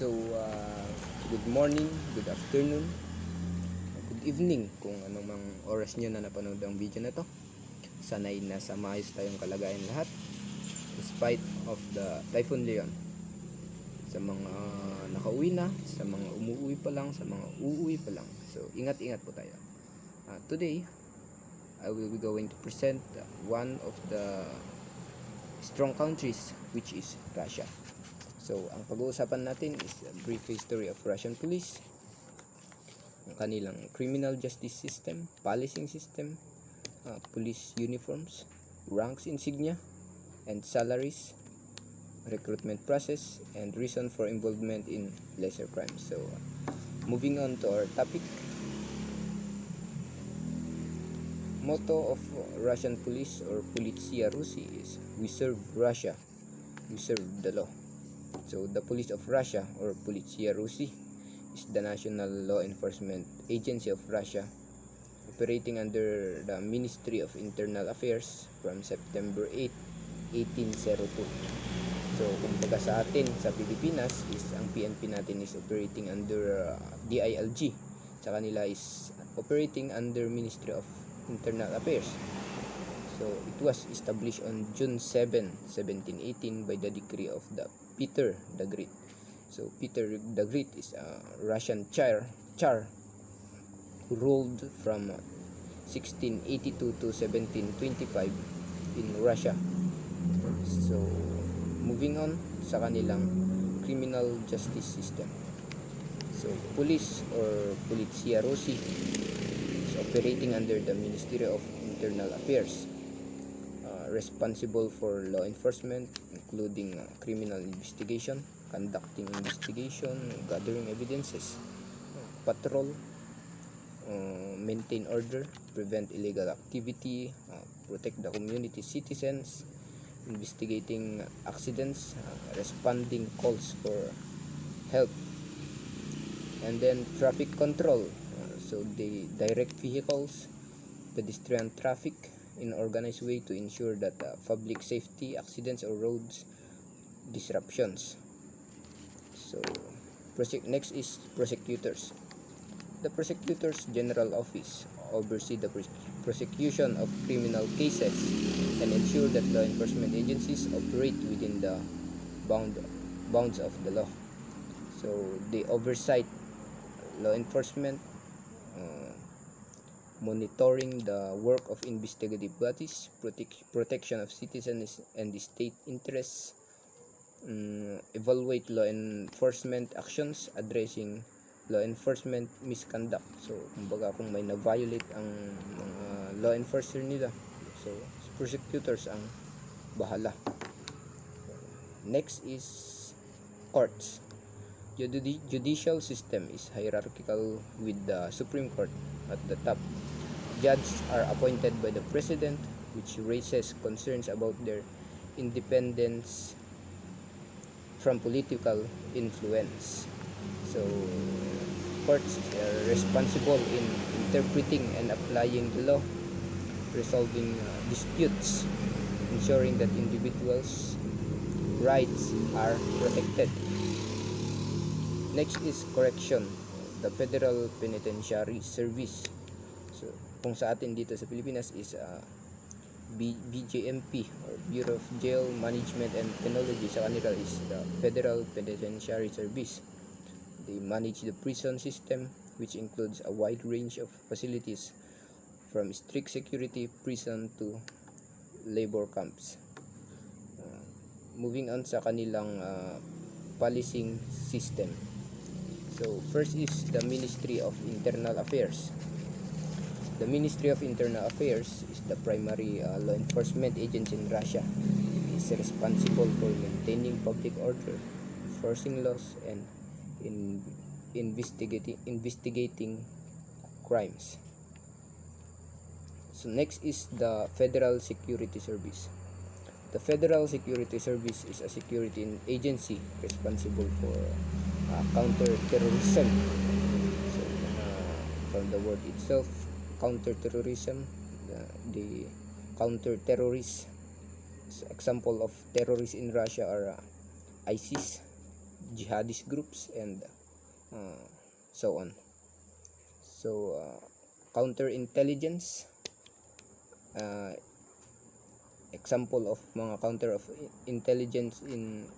So, good morning, good afternoon, good evening kung anong oras nyo na napanood ang video na to. Sana'y nasa maayos tayong kalagayan lahat despite of the Typhoon Leon. Sa mga nakauwi na, sa mga umuwi pa lang, sa mga uuwi pa lang. So, ingat-ingat po tayo. Today, I will be going to present one of the strong countries, which is Russia. So, ang pag-uusapan natin is a brief history of Russian police, ang kanilang criminal justice system, policing system, police uniforms, ranks insignia, and salaries, recruitment process, and reason for involvement in lesser crimes. So, moving on to our topic. Motto of Russian police or Politsia Russi is, "We serve Russia, we serve the law." So, the police of Russia or Politsia Russi is the national law enforcement agency of Russia, operating under the Ministry of Internal Affairs from September 8, 1802. So, kumbaga sa atin, sa Pilipinas, is ang PNP natin is operating under DILG. Sa kanila is operating under Ministry of Internal Affairs. So, it was established on June 7, 1718 by the decree of the Peter the Great. So, Peter the Great is a Russian Tsar who ruled from 1682 to 1725 in Russia. So, moving on sa kanilang criminal justice system. So, police or Politsia Russi is operating under the Ministry of Internal Affairs, responsible for law enforcement, including criminal investigation, conducting investigation, gathering evidences, patrol, maintain order, prevent illegal activity, protect the community citizens, investigating accidents, responding calls for help, and then traffic control. So they direct vehicles, pedestrian traffic in organized way to ensure that public safety, accidents or roads disruptions. So next is prosecutors. The Prosecutors General Office oversee the prosecution of criminal cases and ensure that law enforcement agencies operate within the bounds of the law. So they oversight law enforcement, monitoring the work of investigative bodies, protection of citizens and the state interests, evaluate law enforcement actions, addressing law enforcement misconduct. So, kumbaga kung may na-violate ang mga law enforcer nila, so prosecutors ang bahala. Next is courts. Judicial system is hierarchical with the Supreme Court at the top. Judges are appointed by the President, which raises concerns about their independence from political influence. So, courts are responsible in interpreting and applying the law, resolving disputes, ensuring that individuals' rights are protected. Next is correction, the Federal Penitentiary Service. So, kung sa atin dito sa Pilipinas is BJMP or Bureau of Jail Management and Penology. Sa kanila is the Federal Penitentiary Service. They manage the prison system, which includes a wide range of facilities from strict security prison to labor camps. Moving on sa kanilang policing system. So, first is the Ministry of Internal Affairs. The Ministry of Internal Affairs is the primary law enforcement agency in Russia. It is responsible for maintaining public order, enforcing laws, and investigating crimes. So next is the Federal Security Service. The Federal Security Service is a security agency responsible for counter-terrorism. So, from the word itself, counter-terrorism, the counter-terrorists. Example of terrorists in Russia are ISIS, jihadist groups, and so on. So counterintelligence, example of mga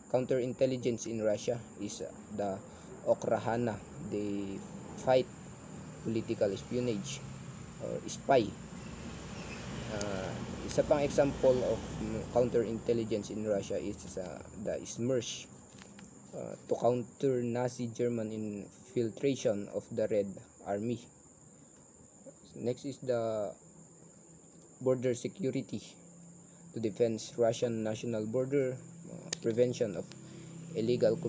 counterintelligence in Russia is the Okrahana. They fight political espionage or spy. Isa pang example of counterintelligence in Russia is the Smersh, to counter Nazi German infiltration of the Red Army. Next is the border security, to defend Russian national border, prevention of illegal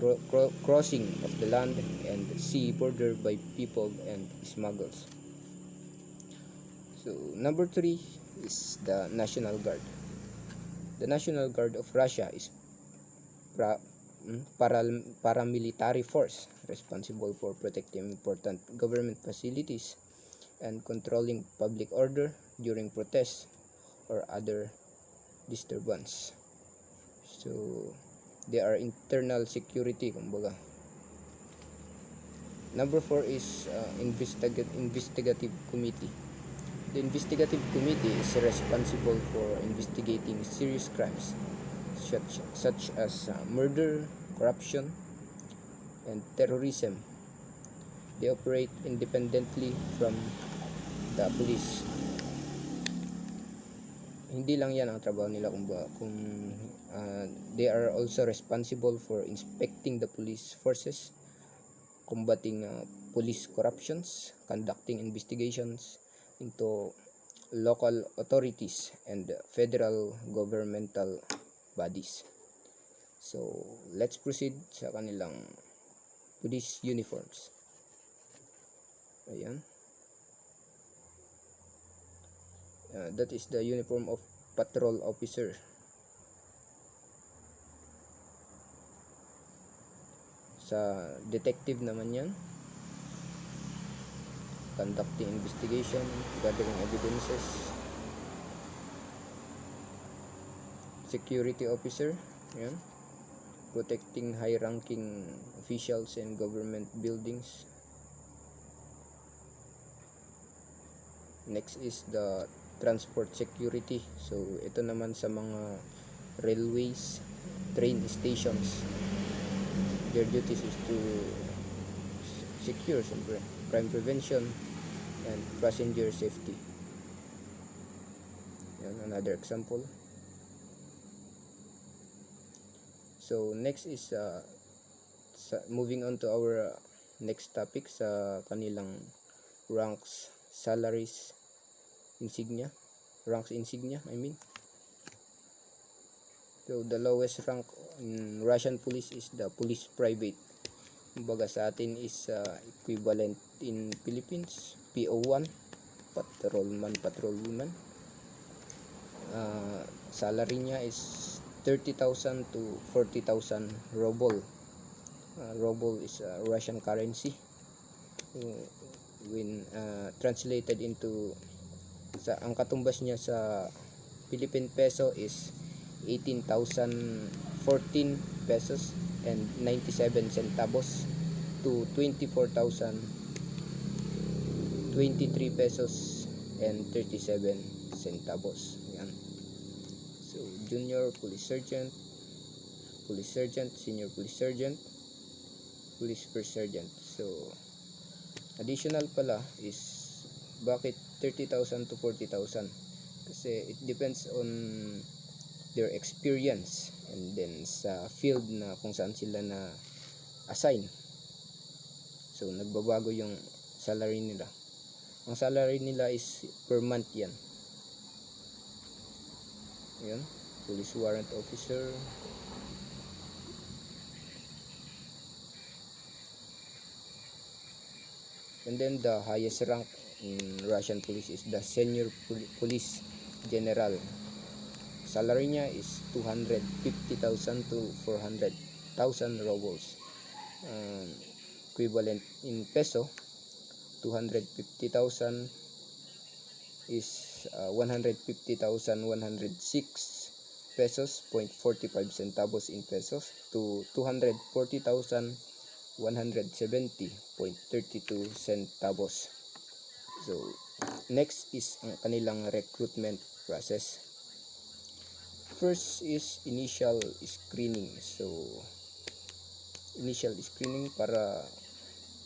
crossing of the land and sea border by people and smugglers. So number 3 is the National Guard. The National Guard of Russia is paramilitary force responsible for protecting important government facilities and controlling public order during protests or other disturbance. So they are internal security, kumbaga. Number 4 is investigative committee. The investigative committee is responsible for investigating serious crimes such as murder, corruption, and terrorism. They operate independently from the police. Hindi lang yan ang trabaho nila, kung they are also responsible for inspecting the police forces, combating police corruptions, conducting investigations into local authorities and federal governmental bodies. So let's proceed sa kanilang police uniforms. Ayan. That is the uniform of patrol officer. Sa detective naman yan, conducting investigation, gathering evidences. Security officer, yan, protecting high-ranking officials and government buildings. Next is the transport security. So ito naman sa mga railways, train stations. Their duties is to secure crime prevention and passenger safety. Yan, another example. So next is moving on to our next topic sa kanilang ranks, salaries, ranks insignia, I mean. So the lowest rank in Russian police is the police private. Kumbaga sa atin is equivalent in Philippines, PO1, patrolwoman. Salary niya is 30,000 to 40,000 ruble. Ruble is Russian currency. When translated into ang katumbas niya sa Philippine peso is 18,014 pesos and 97 centavos to 24,023 pesos and 37 centavos. Yan. So junior police sergeant, senior police sergeant, police first sergeant. So additional pala is bakit 30,000 to 40,000? Kasi it depends on their experience and then sa field na kung saan sila na assign. So nagbabago yung salary nila. Ang salary nila is per month yan. Yan, police warrant officer. And then the highest rank in Russian police is the senior police general. Salary niya is 250,000 to 400,000 rubles. Equivalent in peso, 250,000 is 150,106 pesos 0.45 centavos in pesos to 240,170.32 centavos. So next is ang kanilang recruitment process. First is initial screening. So initial screening para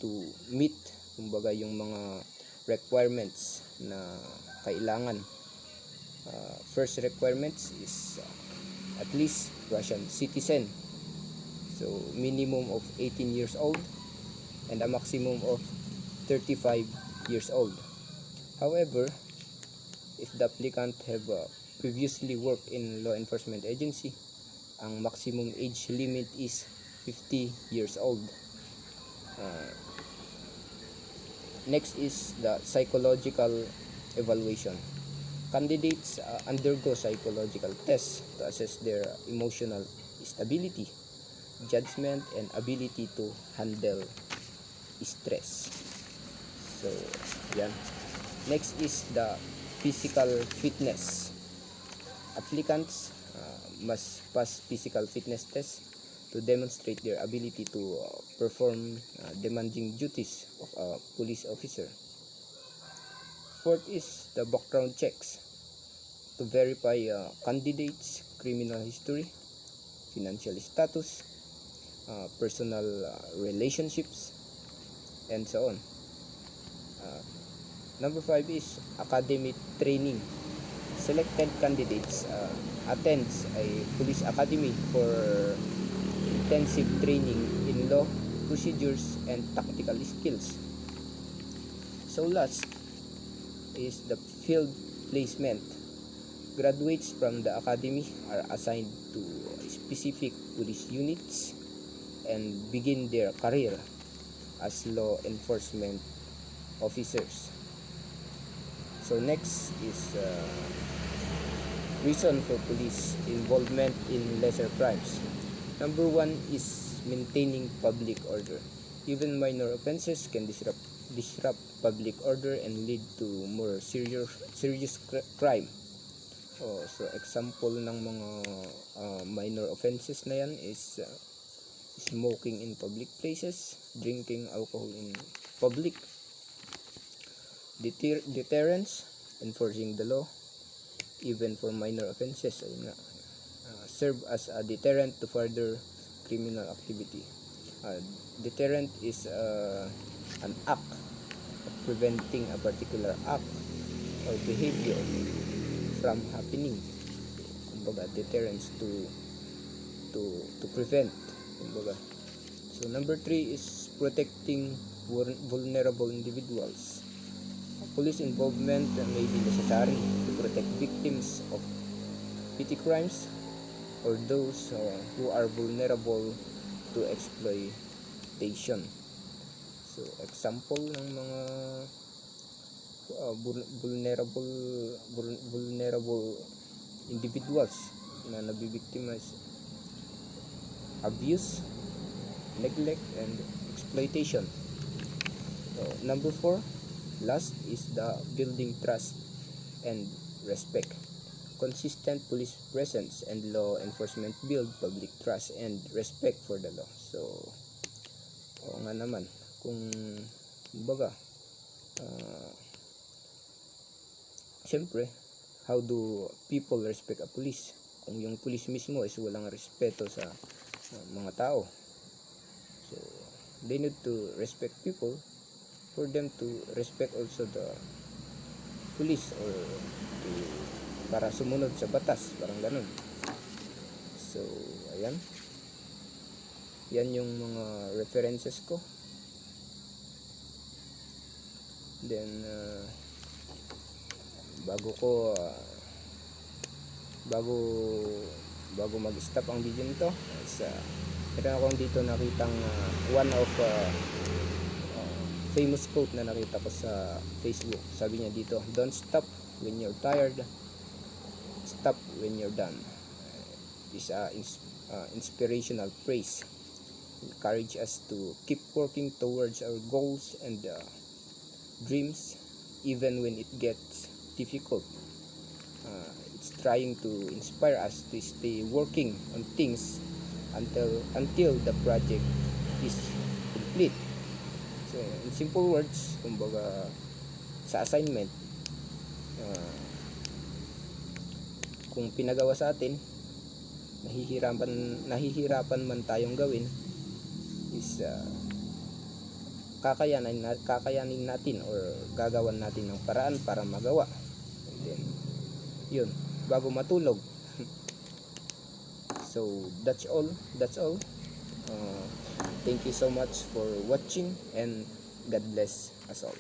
to meet kumbaga yung mga requirements na kailangan. First requirements is at least Russian citizen, so minimum of 18 years old and a maximum of 35 years old. However, if the applicant have previously worked in law enforcement agency, ang maximum age limit is 50 years old. Next is the psychological evaluation. Candidates undergo psychological tests to assess their emotional stability, judgment, and ability to handle stress. So, yan. Next is the physical fitness. Applicants must pass physical fitness tests to demonstrate their ability to perform demanding duties of a police officer. Fourth is the background checks to verify candidates' criminal history, financial status, personal relationships, and so on. Number 5 is academic training. Selected candidates attends a police academy for intensive training in law, procedures, and tactical skills. So last is the field placement. Graduates from the academy are assigned to specific police units and begin their career as law enforcement officers. So next is reason for police involvement in lesser crimes. Number 1 is maintaining public order. Even minor offenses can disrupt public order and lead to more serious crime. So example ng mga minor offenses na yan is smoking in public places, drinking alcohol in public. Deterrence, enforcing the law even for minor offenses, serve as a deterrent to further criminal activity. Deterrent is an act of preventing a particular act or behavior from happening. Kumbaga, deterrence to prevent. Kumbaga. So number 3 is protecting vulnerable individuals. Police involvement may be necessary to protect victims of petty crimes or those who are vulnerable to exploitation. So example ng mga vulnerable individuals na nabibiktima is abuse, neglect, and exploitation. So, number 4, last is the building trust and respect. Consistent police presence and law enforcement build public trust and respect for the law. So, oo nga naman, kung baga, syempre, how do people respect a police? Kung yung police mismo is walang respeto sa mga tao. So, they need to respect people for them to respect also the police or para sumunod sa batas, parang ganun. So, ayan. Yan yung mga references ko. Then, bago mag-stop ang video nito, meron akong dito nakitang one of famous quote na nakita ko sa Facebook. Sabi niya dito, "Don't stop when you're tired, stop when you're done." This inspirational phrase encourage us to keep working towards our goals and dreams even when it gets difficult. It's trying to inspire us to stay working on things until the project is complete. So in simple words, kumbaga sa assignment, kung pinagawa sa atin, nahihirapan man tayong gawin, is kakayanin natin or gagawan natin ng paraan para magawa. And then yun, bago matulog. So that's all. Thank you so much for watching, and God bless us all.